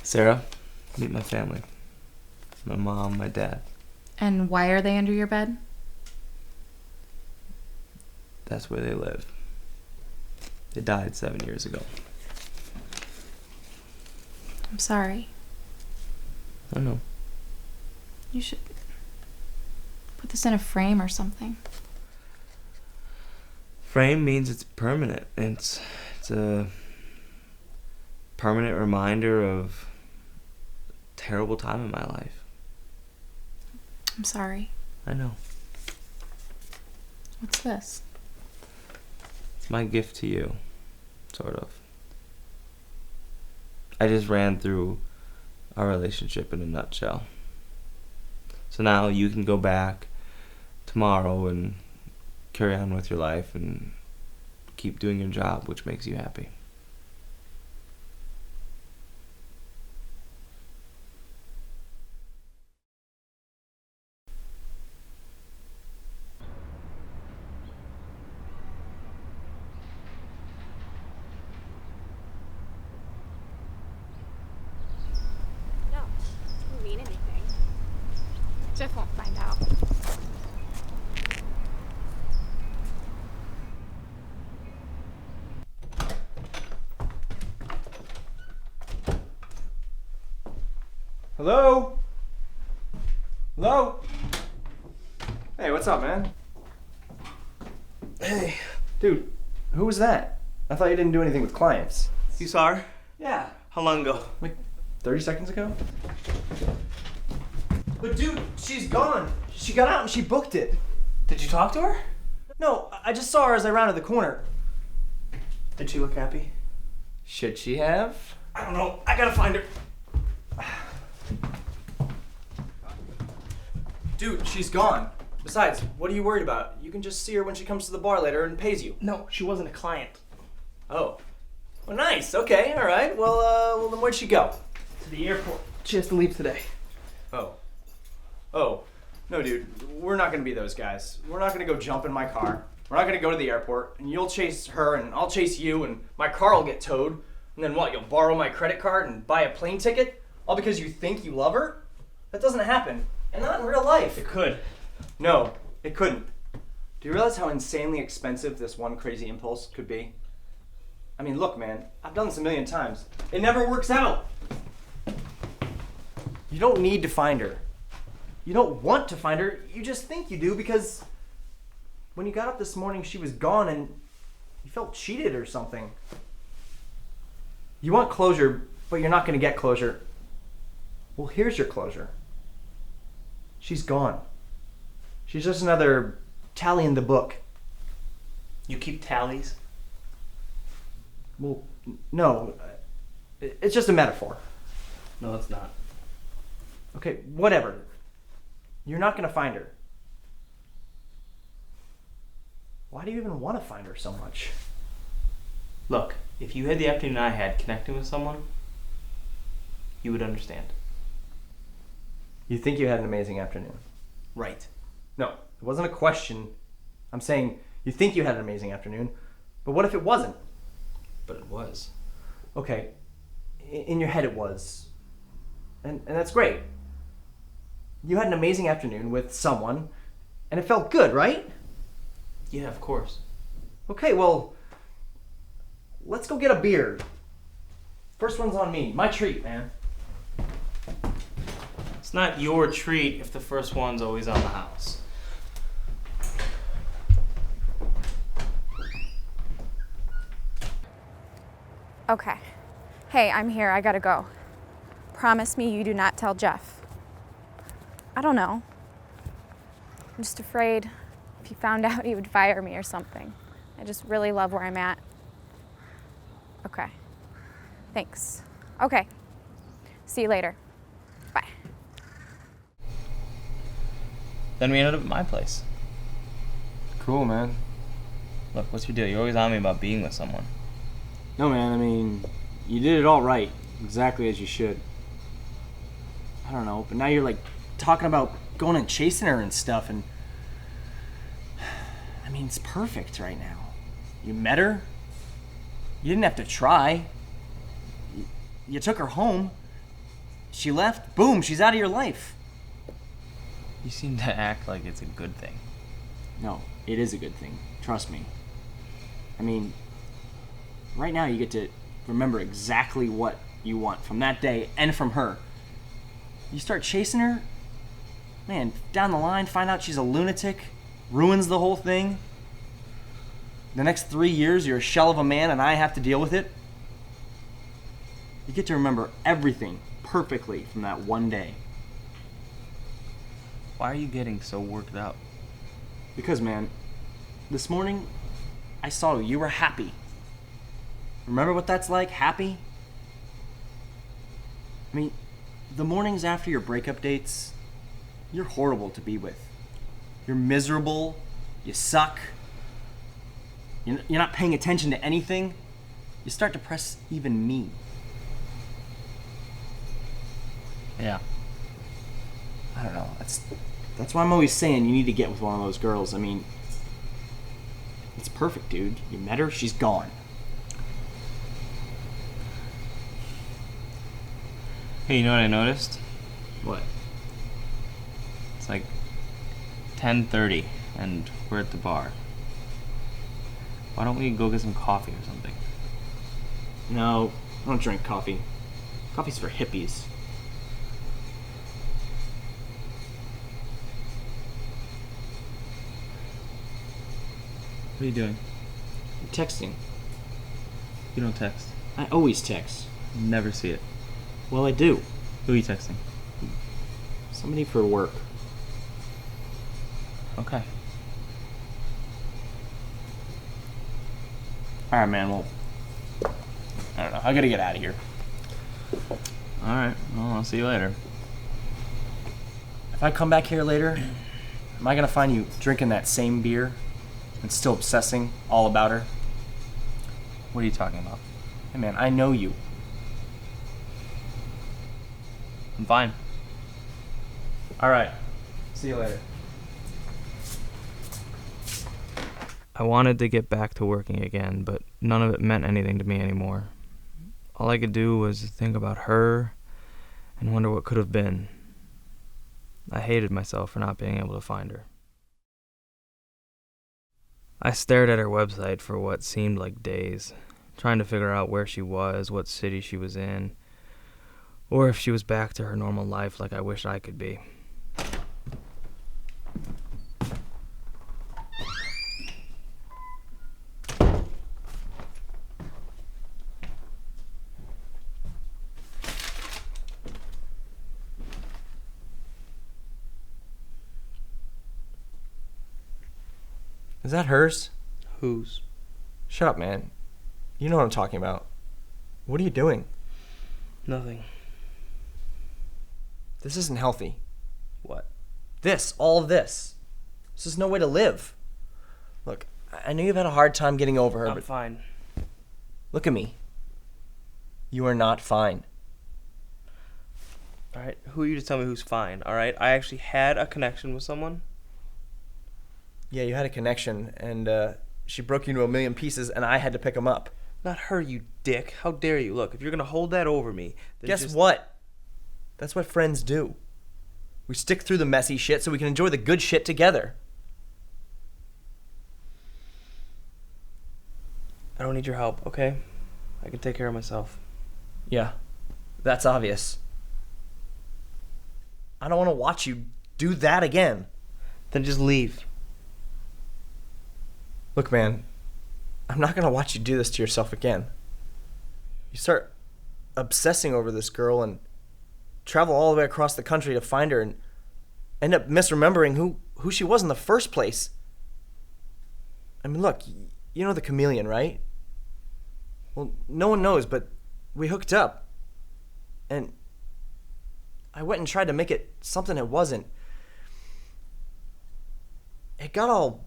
Sarah, meet my family. My mom, my dad. And why are they under your bed? That's where they live. They died 7 years ago. I'm sorry. I know. You should put this in a frame or something. Frame means it's permanent. It's a permanent reminder of a terrible time in my life. I'm sorry. I know. What's this? It's my gift to you, sort of. I just ran through our relationship in a nutshell. So now you can go back tomorrow and carry on with your life and keep doing your job, which makes you happy. No, it doesn't mean anything. Jeff won't find out. Hello? Hello? Hey, what's up, man? Hey, Dude, who was that? I thought you didn't do anything with clients. you saw her? Yeah. How long ago? Like 30 seconds ago? But dude, she's gone. She got out and she booked it. Did you talk to her? No, I just saw her as I rounded the corner. Did she look happy? Should she have? I don't know. I gotta find her. Dude, she's gone. Besides, what are you worried about? You can just see her when she comes to the bar later and pays you. No, she wasn't a client. Oh. Well, nice. Okay, all right. Well, then where'd she go? To the airport. She has to leave today. Oh. Oh. No, dude. We're not gonna be those guys. We're not gonna go jump in my car. We're not gonna go to the airport, and you'll chase her, and I'll chase you, and my car will get towed. And then what? You'll borrow my credit card and buy a plane ticket? All because you think you love her? That doesn't happen. And not in real life. It could. No, it couldn't. Do you realize how insanely expensive this one crazy impulse could be? I mean, look, man, I've done this a million times. It never works out. You don't need to find her. You don't want to find her. You just think you do because when you got up this morning, she was gone and you felt cheated or something. You want closure, but you're not going to get closure. Well, here's your closure. She's gone. She's just another tally in the book. You keep tallies? Well, no. It's just a metaphor. No, it's not. Okay, whatever. You're not going to find her. Why do you even want to find her so much? Look, if you had the afternoon I had connecting with someone, you would understand. You think you had an amazing afternoon? Right. No, it wasn't a question. I'm saying you think you had an amazing afternoon, but what if it wasn't? But it was. Okay, in your head it was. And that's great. You had an amazing afternoon with someone, and it felt good, right? Yeah, of course. Okay, well, let's go get a beer. First one's on me. My treat, man. It's not your treat if the first one's always on the house. Okay. Hey, I'm here. I gotta go. Promise me you do not tell Jeff. I don't know. I'm just afraid if he found out he would fire me or something. I just really love where I'm at. Okay. Thanks. Okay. See you later. Bye. Then we ended up at my place. Cool, man. Look, what's your deal? You're always on me about being with someone. No, man, I mean, you did it all right. Exactly as you should. I don't know, but now you're like talking about going and chasing her and stuff, and I mean, it's perfect right now. You met her. You didn't have to try. You took her home. She left. Boom, she's out of your life. You seem to act like it's a good thing. No, it is a good thing. Trust me. I mean, right now you get to remember exactly what you want from that day and from her. You start chasing her, man, down the line, find out she's a lunatic, ruins the whole thing. The next 3 years, you're a shell of a man and I have to deal with it. You get to remember everything perfectly from that one day. Why are you getting so worked up? Because, man, this morning, I saw you were happy. Remember what that's like? Happy? I mean, the mornings after your breakup dates, you're horrible to be with. You're miserable. You suck. You're not paying attention to anything. You start to press even me. Yeah. I don't know. That's why I'm always saying you need to get with one of those girls. I mean, it's perfect, dude. You met her, she's gone. Hey, you know what I noticed? What? It's like 10:30 and we're at the bar. Why don't we go get some coffee or something? No, I don't drink coffee. Coffee's for hippies. What are you doing? I'm texting. You don't text. I always text. Never see it. Well, I do. Who are you texting? Somebody for work. Okay. Alright, man, well, I don't know. I gotta get out of here. Alright, well, I'll see you later. If I come back here later, am I gonna find you drinking that same beer and still obsessing all about her? What are you talking about? Hey man, I know you. I'm fine. Alright, see you later. I wanted to get back to working again, but none of it meant anything to me anymore. All I could do was think about her and wonder what could have been. I hated myself for not being able to find her. I stared at her website for what seemed like days, trying to figure out where she was, what city she was in, or if she was back to her normal life like I wish I could be. Is that hers? Whose? Shut up, man. You know what I'm talking about. What are you doing? Nothing. This isn't healthy. What? All of this. This is no way to live. Look, I know you've had a hard time getting over her, I'm but fine. look at me. You are not fine. Alright, who are you to tell me who's fine, alright? I actually had a connection with someone. Yeah, you had a connection, and she broke you into a million pieces, and I had to pick them up. Not her, you dick. How dare you? Look, if you're gonna hold that over me, then Guess what? That's what friends do. We stick through the messy shit so we can enjoy the good shit together. I don't need your help, okay? I can take care of myself. Yeah, that's obvious. I don't want to watch you do that again. Then just leave. Look, man, I'm not going to watch you do this to yourself again. You start obsessing over this girl and travel all the way across the country to find her and end up misremembering who she was in the first place. I mean, look, you know the chameleon, right? Well, no one knows, but we hooked up. And I went and tried to make it something it wasn't. It got all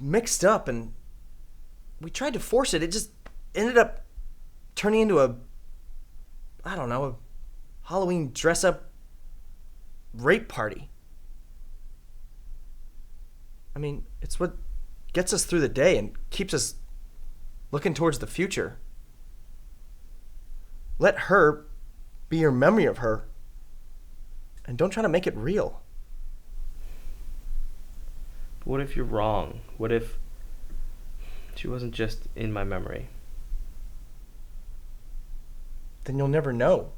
mixed up and we tried to force it. It just ended up turning into a Halloween dress-up rape party. I mean, it's what gets us through the day and keeps us looking towards the future. Let her be your memory of her. And don't try to make it real. What if you're wrong? What if she wasn't just in my memory? Then you'll never know.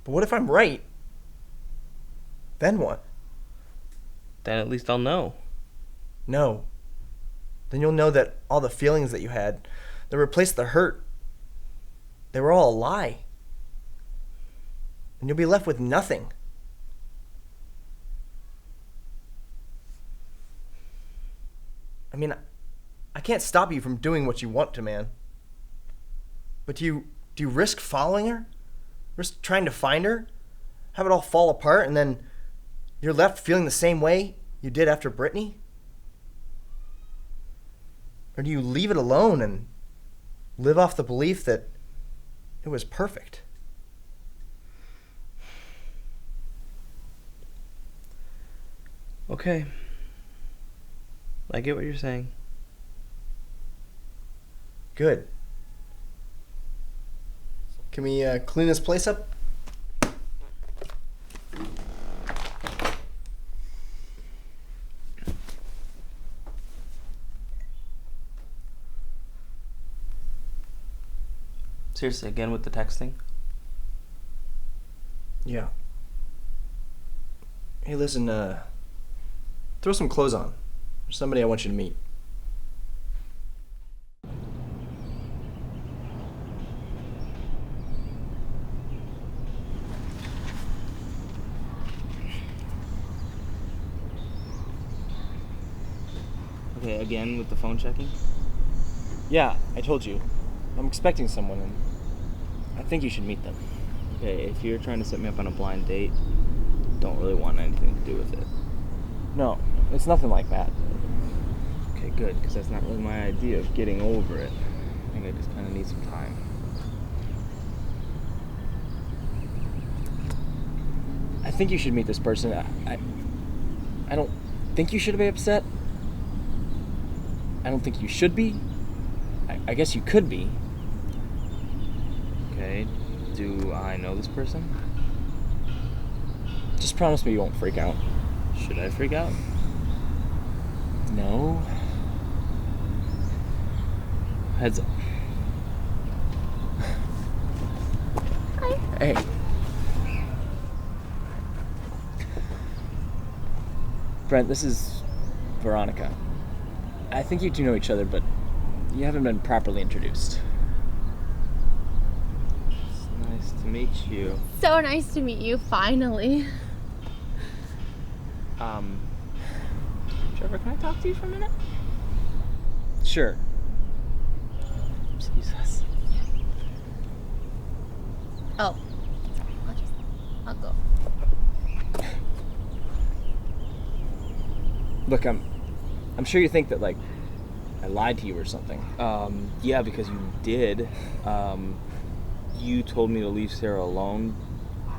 But what if I'm right? Then what? Then at least I'll know. No. Then you'll know that all the feelings that you had that replaced the hurt, they were all a lie. And you'll be left with nothing. I mean, I can't stop you from doing what you want to, man. But do you risk following her? Risk trying to find her? Have it all fall apart and then you're left feeling the same way you did after Brittany? Or do you leave it alone and live off the belief that it was perfect? Okay. I get what you're saying. Good. Can we clean this place up? Seriously, again with the texting? Yeah. Hey, listen, throw some clothes on. There's somebody I want you to meet. Okay, again with the phone checking? Yeah, I told you. I'm expecting someone, and I think you should meet them. Okay, if you're trying to set me up on a blind date, don't really want anything to do with it. No, it's nothing like that. Okay, good, because that's not really my idea of getting over it. I think I just kind of need some time. I think you should meet this person. I don't think you should be upset. I don't think you should be. I guess you could be. Okay, do I know this person? Just promise me you won't freak out. Should I freak out? No. Heads up. Hi. Hey. Brent, this is Veronica. I think you two know each other, but you haven't been properly introduced. It's nice to meet you. So nice to meet you, finally. Trevor, can I talk to you for a minute? Sure. Jesus. Oh. I'll go. Look, I'm sure you think that, like, I lied to you or something. Yeah, because you did. You told me to leave Sarah alone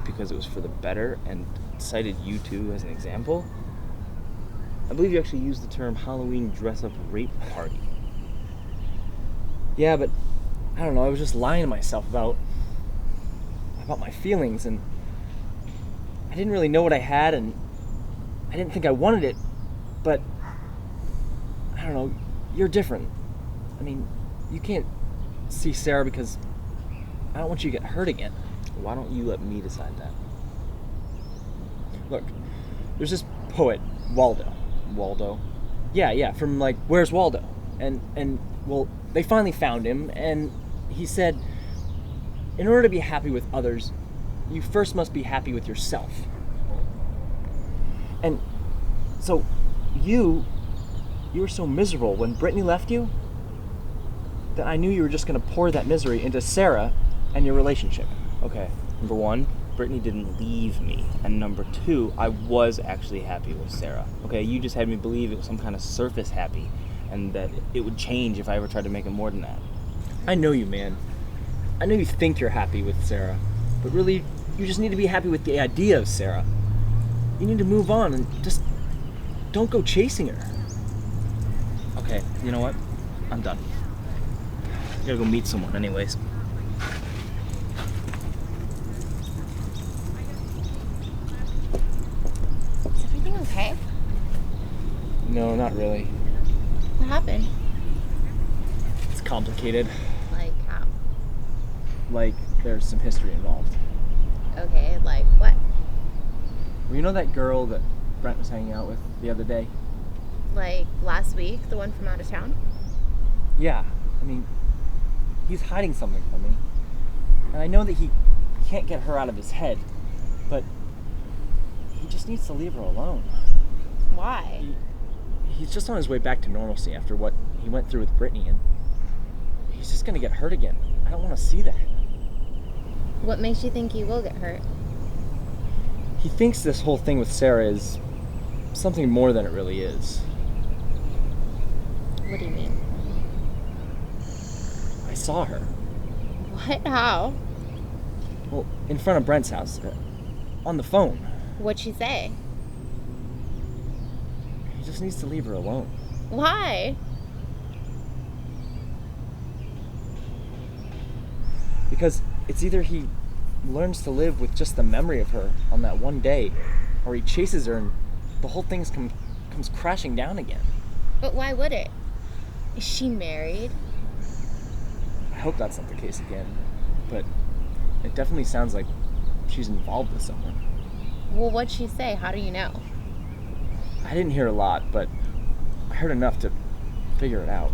because it was for the better and cited you two as an example. I believe you actually used the term Halloween dress-up rape party. Yeah, but I don't know, I was just lying to myself about my feelings, and I didn't really know what I had, and I didn't think I wanted it, but I don't know, you're different. I mean, you can't see Sarah because I don't want you to get hurt again. Why don't you let me decide that? Look, there's this poet, Waldo. Waldo? Yeah, from, like, Where's Waldo? And well, they finally found him, and he said, in order to be happy with others, you first must be happy with yourself. And so, you were so miserable when Brittany left you that I knew you were just going to pour that misery into Sarah and your relationship. Okay, number one, Brittany didn't leave me. And number two, I was actually happy with Sarah. Okay, you just had me believe it was some kind of surface happy and that it would change if I ever tried to make it more than that. I know you, man. I know you think you're happy with Sarah, but really, you just need to be happy with the idea of Sarah. You need to move on and just don't go chasing her. Okay, you know what? I'm done. I gotta go meet someone anyways. Is everything okay? No, not really. What happened? It's complicated. Like how? Like, there's some history involved. Okay, like what? Well, you know that girl that Brent was hanging out with the other day? Like last week, the one from out of town? Yeah, I mean, he's hiding something from me. And I know that he can't get her out of his head, but he just needs to leave her alone. Why? He's just on his way back to normalcy after what he went through with Brittany, and he's just gonna get hurt again. I don't want to see that. What makes you think he will get hurt? He thinks this whole thing with Sarah is something more than it really is. What do you mean? I saw her. What? How? Well, in front of Brent's house, on the phone. What'd she say? He just needs to leave her alone. Why? Because it's either he learns to live with just the memory of her on that one day, or he chases her and the whole thing comes crashing down again. But why would it? Is she married? I hope that's not the case again, but it definitely sounds like she's involved with someone. Well, what'd she say? How do you know? I didn't hear a lot, but I heard enough to figure it out.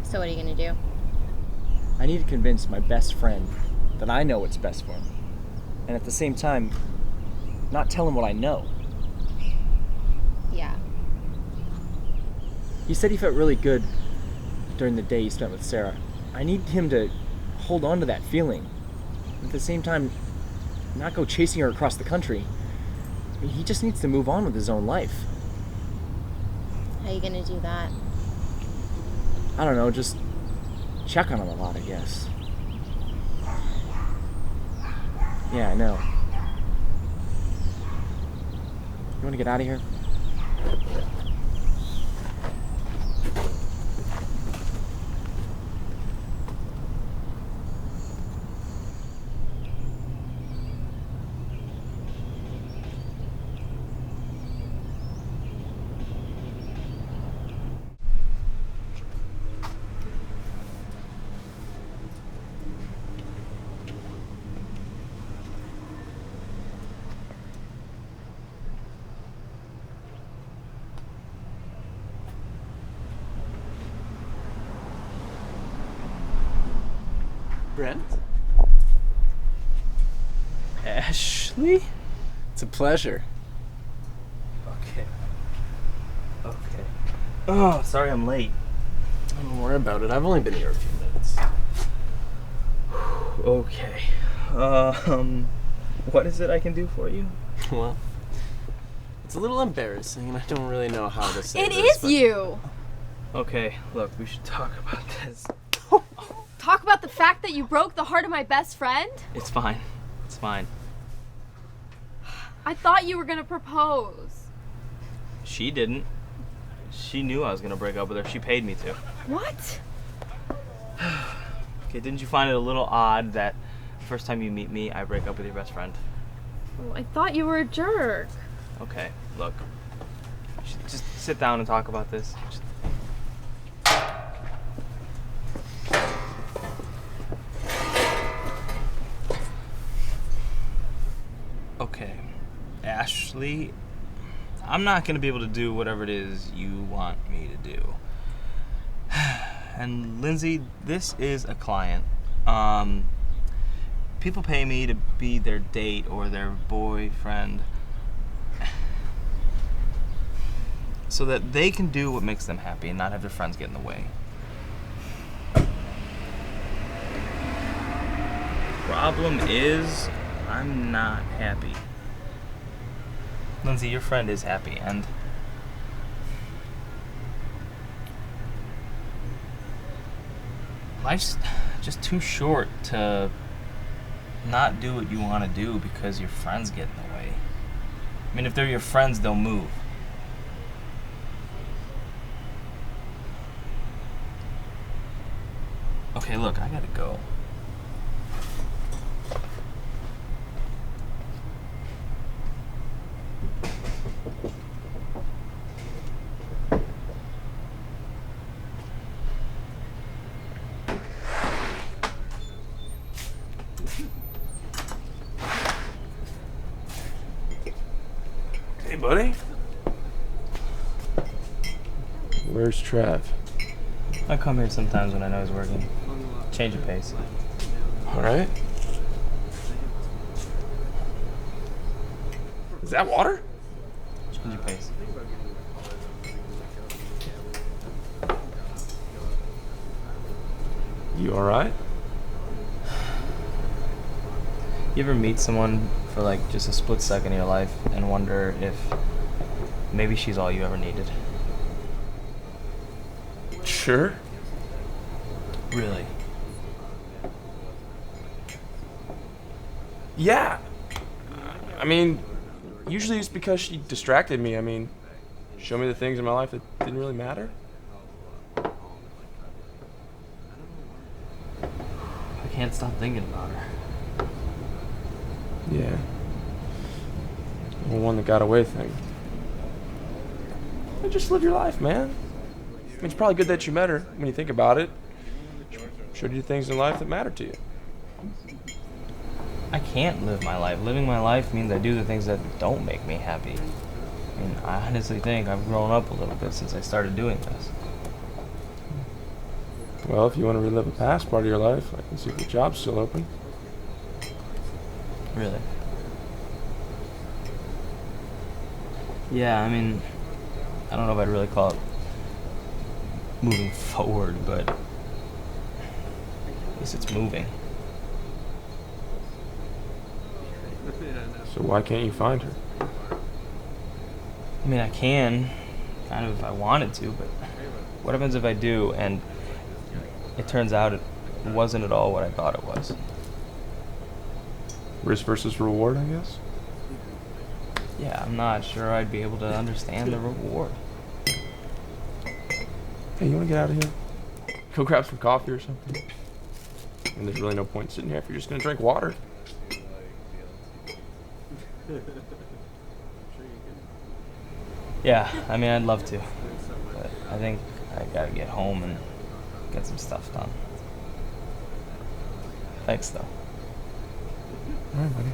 So what are you gonna do? I need to convince my best friend that I know what's best for him, and at the same time, not tell him what I know. Yeah. He said he felt really good during the day he spent with Sarah. I need him to hold on to that feeling At the same time, not go chasing her across the country. I mean, he just needs to move on with his own life. How are you gonna do that? I don't know, just check on him a lot, I guess. Yeah, I know. You want to get out of here? Brent? Ashley? It's a pleasure. Okay. Oh, sorry I'm late. Don't worry about it. I've only been here a few minutes. Okay. What is it I can do for you? Well, it's a little embarrassing, and I don't really know how to say It this. is you! Okay, look, we should talk about this. Talk about the fact that you broke the heart of my best friend? It's fine. It's fine. I thought you were gonna propose. She didn't. She knew I was gonna break up with her. She paid me to. What? Okay, didn't you find it a little odd that the first time you meet me, I break up with your best friend? Well, I thought you were a jerk. Okay, look. Just sit down and talk about this. Okay, Ashley, I'm not gonna be able to do whatever it is you want me to do. And Lindsay, this is a client. People pay me to be their date or their boyfriend so that they can do what makes them happy and not have their friends get in the way. Problem is, I'm not happy. Lindsay, your friend is happy, and life's just too short to not do what you want to do because your friends get in the way. I mean, if they're your friends, they'll move. Okay, look, I gotta go. Hey, buddy. Where's Trav? I come here sometimes when I know he's working. Change of pace. All right. Is that water? Change of pace. You all right? You ever meet someone for like just a split second of your life and wonder if maybe she's all you ever needed? Sure. Really? Yeah. I mean, usually it's because she distracted me. I mean, showed me the things in my life that didn't really matter. I can't stop thinking about her. Yeah. The one that got away thing. Well, just live your life, man. I mean, it's probably good that you met her when you think about it. Showed you things in life that matter to you. I can't live my life. Living my life means I do the things that don't make me happy. I mean, I honestly think I've grown up a little bit since I started doing this. Well, if you want to relive a past part of your life, I can see if the job's still open. Really? Yeah, I mean, I don't know if I'd really call it moving forward, but at least it's moving. So why can't you find her? I mean, I can, kind of if I wanted to, but what happens if I do and it turns out it wasn't at all what I thought it was? Risk versus reward, I guess? Yeah, I'm not sure I'd be able to understand the reward. Hey, you want to get out of here? Go grab some coffee or something? And there's really no point sitting here if you're just going to drink water. Yeah, I mean, I'd love to, but I think I gotta get home and get some stuff done. Thanks, though. All right, buddy.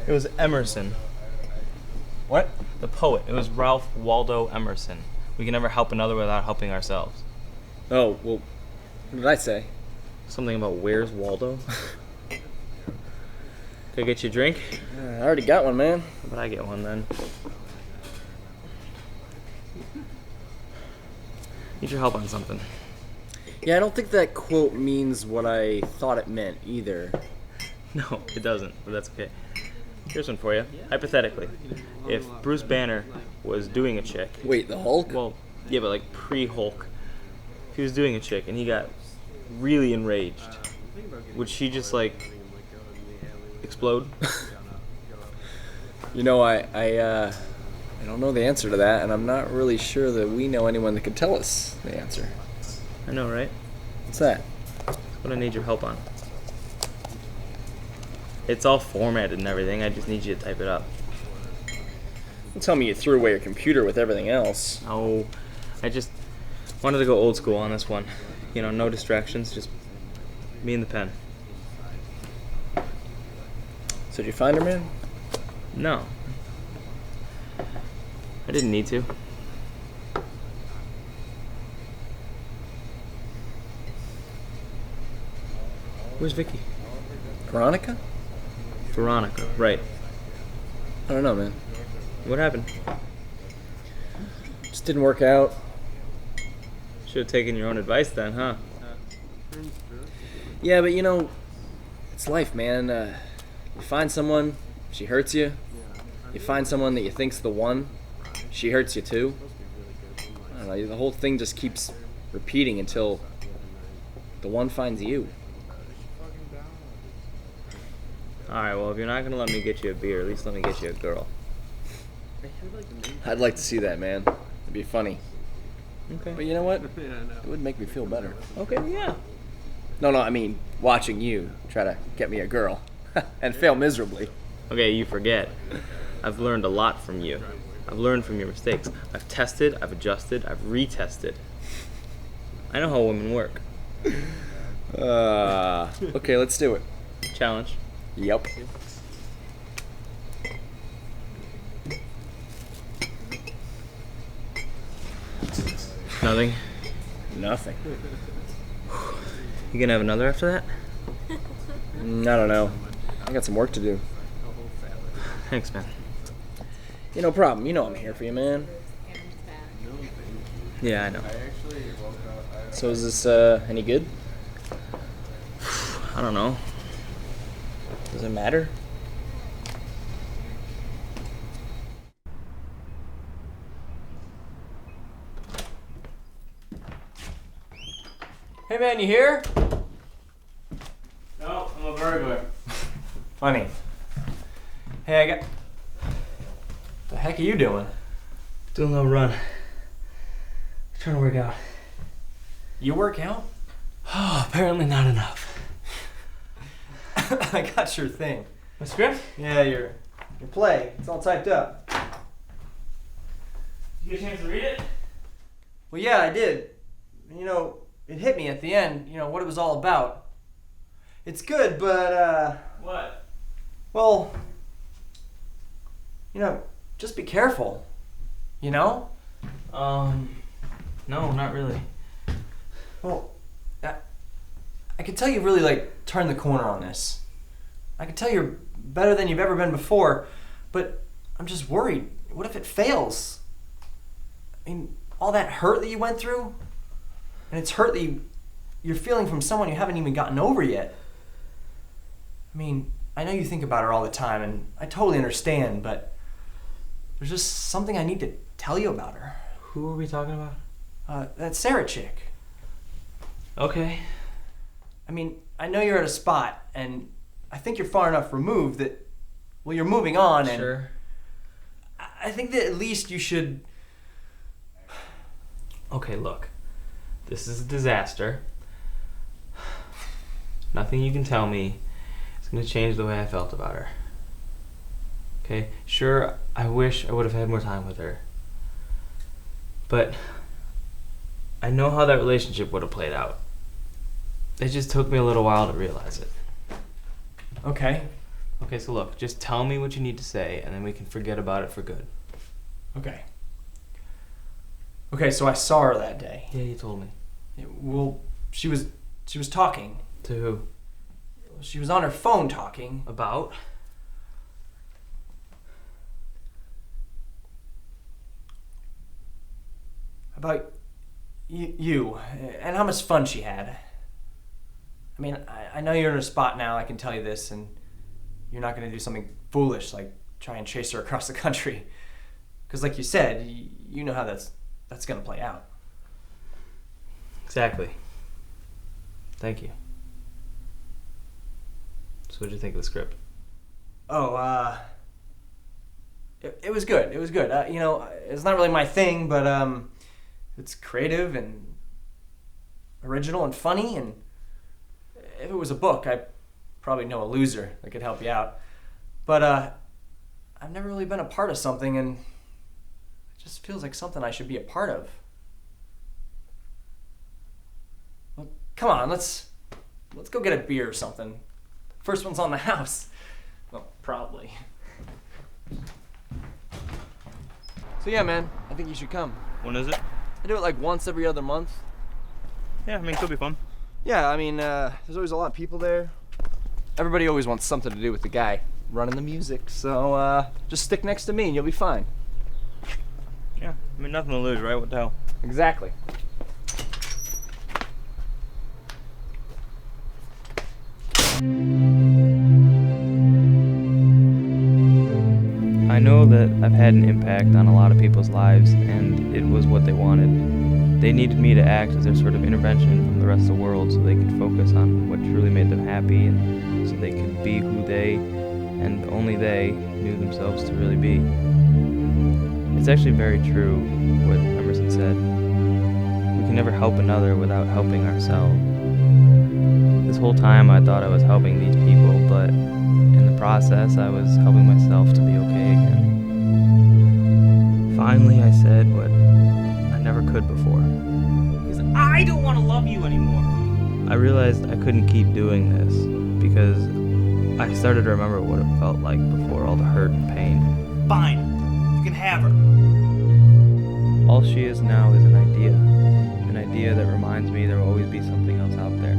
It was Emerson. What? The poet. It was Ralph Waldo Emerson. We can never help another without helping ourselves. Oh, well, what did I say? Something about where's Waldo? Could I get you a drink? I already got one, man. How about I get one then? Need your help on something. Yeah, I don't think that quote means what I thought it meant either. No, it doesn't, but that's okay. Here's one for you. Hypothetically, if Bruce Banner was doing a chick... Wait, the Hulk? Well, yeah, but like pre-Hulk. If he was doing a chick and he got really enraged, would she just like explode? You know, I don't know the answer to that, and I'm not really sure that we know anyone that could tell us the answer. I know, right? What's that? That's what I need your help on. It's all formatted and everything. I just need you to type it up. Don't tell me you threw away your computer with everything else. Oh, I just wanted to go old school on this one. You know, no distractions, just me and the pen. So did you find her, man? No. I didn't need to. Where's Vicky? Veronica? Veronica, right. I don't know, man. What happened? Just didn't work out. Should have taken your own advice then, huh? Yeah, but you know, it's life, man. You find someone, she hurts you. You find someone that you think's the one, she hurts you too. I don't know, the whole thing just keeps repeating until the one finds you. Alright, well, if you're not going to let me get you a beer, at least let me get you a girl. I'd like to see that, man. It'd be funny. Okay. But you know what? It would make me feel better. Okay, yeah. No, I mean, watching you try to get me a girl. And fail miserably. Okay, you forget. I've learned a lot from you. I've learned from your mistakes. I've tested, I've adjusted, I've retested. I know how women work. Okay, let's do it. Challenge. Yep. Nothing. Nothing. You gonna have another after that? I don't know. I got some work to do. Thanks, man. Yeah, no problem. You know I'm here for you, man. Yeah, I know. So is this any good? I don't know. Does it matter? Hey man, you here? No, I'm a burglar. Funny. Hey, I got. The heck are you doing? Doing a little run. Trying to work out. You work out? Oh, apparently not enough. I got your thing. My script? Yeah, your play. It's all typed up. Did you get a chance to read it? Well, yeah, I did. You know, it hit me at the end, you know, what it was all about. It's good, but, What? well, you know, just be careful. You know? No, not really. Well, I can tell you really, like, turned the corner on this. I can tell you're better than you've ever been before, but I'm just worried. What if it fails? I mean, all that hurt that you went through, and it's hurt that you're feeling from someone you haven't even gotten over yet. I mean, I know you think about her all the time, and I totally understand, but there's just something I need to tell you about her. Who are we talking about? That Sarah chick. Okay. I mean, I know you're at a spot, and I think you're far enough removed that, well, you're moving on, and Sure. I think that at least you should. Okay, look. This is a disaster. Nothing you can tell me is going to change the way I felt about her. Okay? Sure, I wish I would have had more time with her. But I know how that relationship would have played out. It just took me a little while to realize it. Okay. Okay, so look, just tell me what you need to say, and then we can forget about it for good. Okay. Okay, so I saw her that day. Yeah, you told me. Yeah, well, she was talking. To who? She was on her phone talking. About? About you and how much fun she had. I mean, I know you're in a spot now, I can tell you this, and you're not going to do something foolish like try and chase her across the country. Because like you said, you know how that's going to play out. Exactly. Thank you. So what'd you think of the script? Oh, it was good. It was good. You know, it's not really my thing, but it's creative and original and funny, and if it was a book, I'd probably know a loser that could help you out. But I've never really been a part of something, and it just feels like something I should be a part of. Well, come on, let's go get a beer or something. First one's on the house. Well, probably. So yeah, man, I think you should come. When is it? I do it like once every other month. Yeah, I mean, it could be fun. Yeah, I mean, there's always a lot of people there. Everybody always wants something to do with the guy running the music, so just stick next to me and you'll be fine. Yeah, I mean, nothing to lose, right? What the hell? Exactly. I know that I've had an impact on a lot of people's lives, and it was what they wanted. They needed me to act as their sort of intervention from the rest of the world so they could focus on what truly made them happy, and so they could be who they, and only they, knew themselves to really be. It's actually very true what Emerson said. We can never help another without helping ourselves. This whole time I thought I was helping these people, but in the process I was helping myself to be okay again. Finally I said what I never could could before. Because I don't want to love you anymore. I realized I couldn't keep doing this because I started to remember what it felt like before all the hurt and pain. Fine. You can have her. All she is now is an idea that reminds me there will always be something else out there.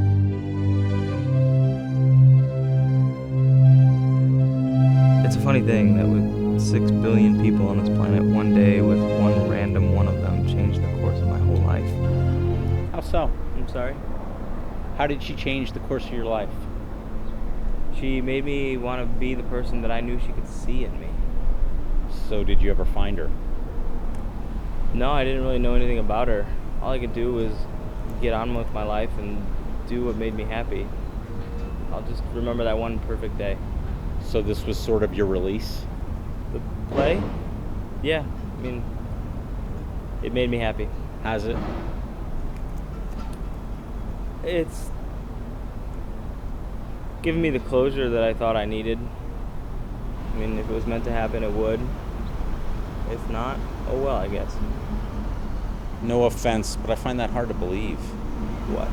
It's a funny thing that with 6 billion people on this planet, one day with one random one of them changed the course of my whole life. How so? I'm sorry? How did she change the course of your life? She made me want to be the person that I knew she could see in me. So did you ever find her? No, I didn't really know anything about her. All I could do was get on with my life and do what made me happy. I'll just remember that one perfect day. So this was sort of your release? The play? Yeah, I mean, it made me happy. Has it? It's given me the closure that I thought I needed. I mean, if it was meant to happen, it would. If not, oh well, I guess. No offense, but I find that hard to believe. What?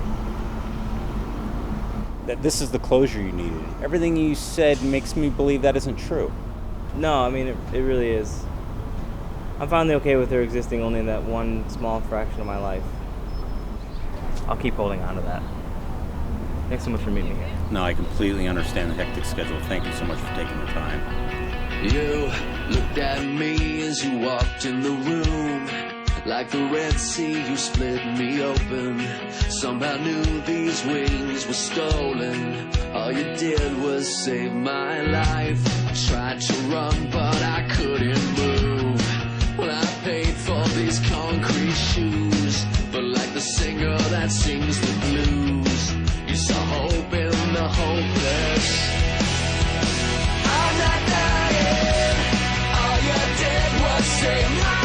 That this is the closure you needed. Everything you said makes me believe that isn't true. No, I mean, it really is. I'm finally okay with her existing only in that one small fraction of my life. I'll keep holding on to that. Thanks so much for meeting me here. No, I completely understand the hectic schedule. Thank you so much for taking the time. You looked at me as you walked in the room. Like the Red Sea, you split me open. Somehow knew these wings were stolen. All you did was save my life. I tried to run, but I couldn't move. When I paid for these concrete shoes, but like the singer that sings the blues, you saw hope in the hopeless. I'm not dying. All you did was save my life.